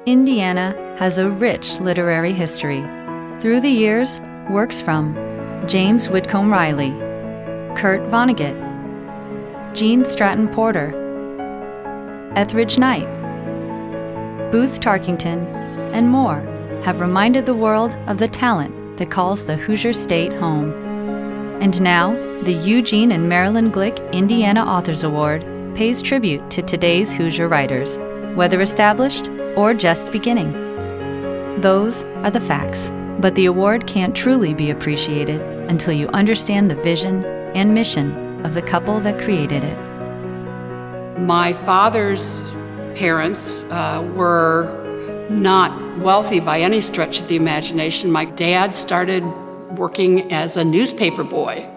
Indiana has a rich literary history. Through the years, works from James Whitcomb Riley, Kurt Vonnegut, Gene Stratton Porter, Etheridge Knight, Booth Tarkington, and more have reminded the world of the talent that calls the Hoosier State home. And now, the Eugene and Marilyn Glick Indiana Authors Award pays tribute to today's Hoosier writers, whether established or just beginning. Those are the facts, but the award can't truly be appreciated until you understand the vision and mission of the couple that created it. My father's parents were not wealthy by any stretch of the imagination. My dad started working as a newspaper boy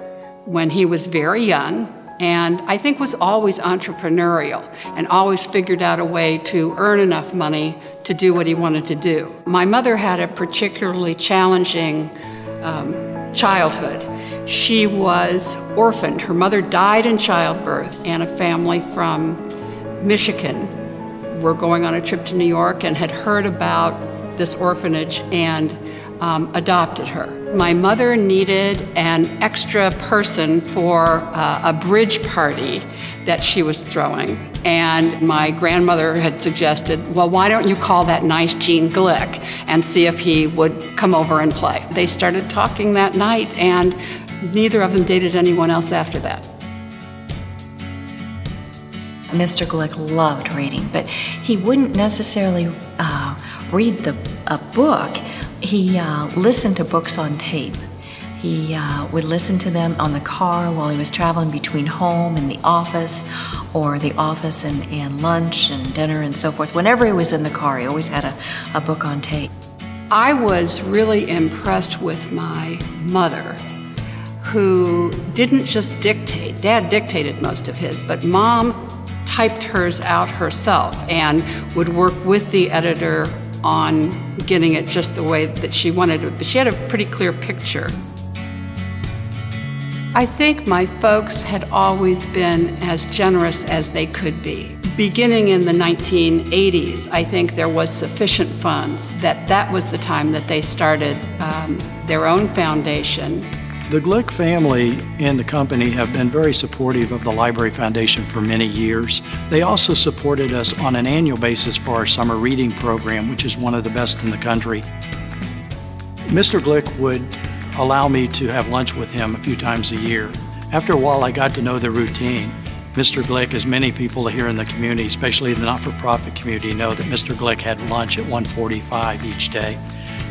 when he was very young, and I think was always entrepreneurial and always figured out a way to earn enough money to do what he wanted to do. My mother had a particularly challenging childhood. She was orphaned. Her mother died in childbirth, and a family from Michigan were going on a trip to New York and had heard about this orphanage and adopted her. My mother needed an extra person for a bridge party that she was throwing. And my grandmother had suggested, well, why don't you call that nice Gene Glick and see if he would come over and play. They started talking that night, and neither of them dated anyone else after that. Mr. Glick loved reading, but he wouldn't necessarily read a book. He listened to books on tape. He would listen to them on the car while he was traveling between home and the office, or the office and lunch and dinner and so forth. Whenever he was in the car, he always had a book on tape. I was really impressed with my mother, who didn't just dictate. Dad dictated most of his, but Mom typed hers out herself and would work with the editor on getting it just the way that she wanted it. But she had a pretty clear picture. I think my folks had always been as generous as they could be. Beginning in the 1980s, I think there was sufficient funds that was the time that they started their own foundation. The Glick family and the company have been very supportive of the Library Foundation for many years. They also supported us on an annual basis for our summer reading program, which is one of the best in the country. Mr. Glick would allow me to have lunch with him a few times a year. After a while, I got to know the routine. Mr. Glick, as many people here in the community, especially the not-for-profit community, know that Mr. Glick had lunch at 1:45 each day,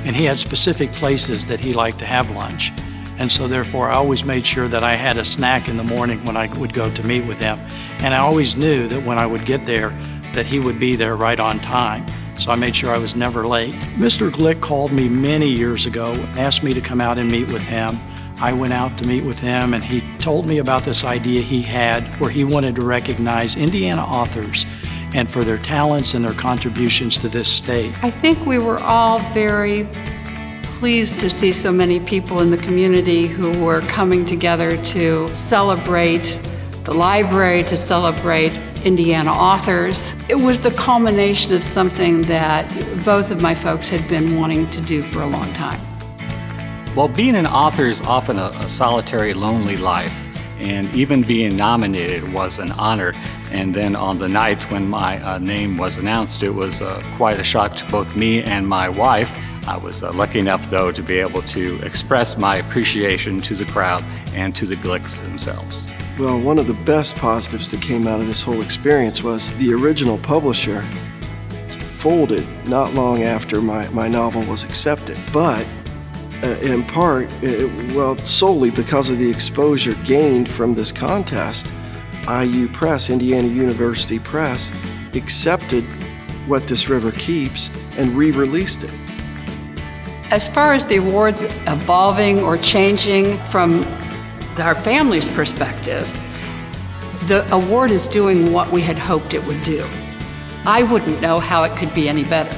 and he had specific places that he liked to have lunch. And so therefore, I always made sure that I had a snack in the morning when I would go to meet with him. And I always knew that when I would get there, that he would be there right on time. So I made sure I was never late. Mr. Glick called me many years ago, asked me to come out and meet with him. I went out to meet with him, and he told me about this idea he had where he wanted to recognize Indiana authors and for their talents and their contributions to this state. I think we were all very pleased to see so many people in the community who were coming together to celebrate the library, to celebrate Indiana authors. It was the culmination of something that both of my folks had been wanting to do for a long time. Well, being an author is often a solitary, lonely life, and even being nominated was an honor. And then on the night when my name was announced, it was quite a shock to both me and my wife. I was lucky enough, though, to be able to express my appreciation to the crowd and to the Glicks themselves. Well, one of the best positives that came out of this whole experience was the original publisher folded not long after my novel was accepted. But in part, solely because of the exposure gained from this contest, IU Press, Indiana University Press, accepted What This River Keeps and re-released it. As far as the awards evolving or changing from our family's perspective, the award is doing what we had hoped it would do. I wouldn't know how it could be any better.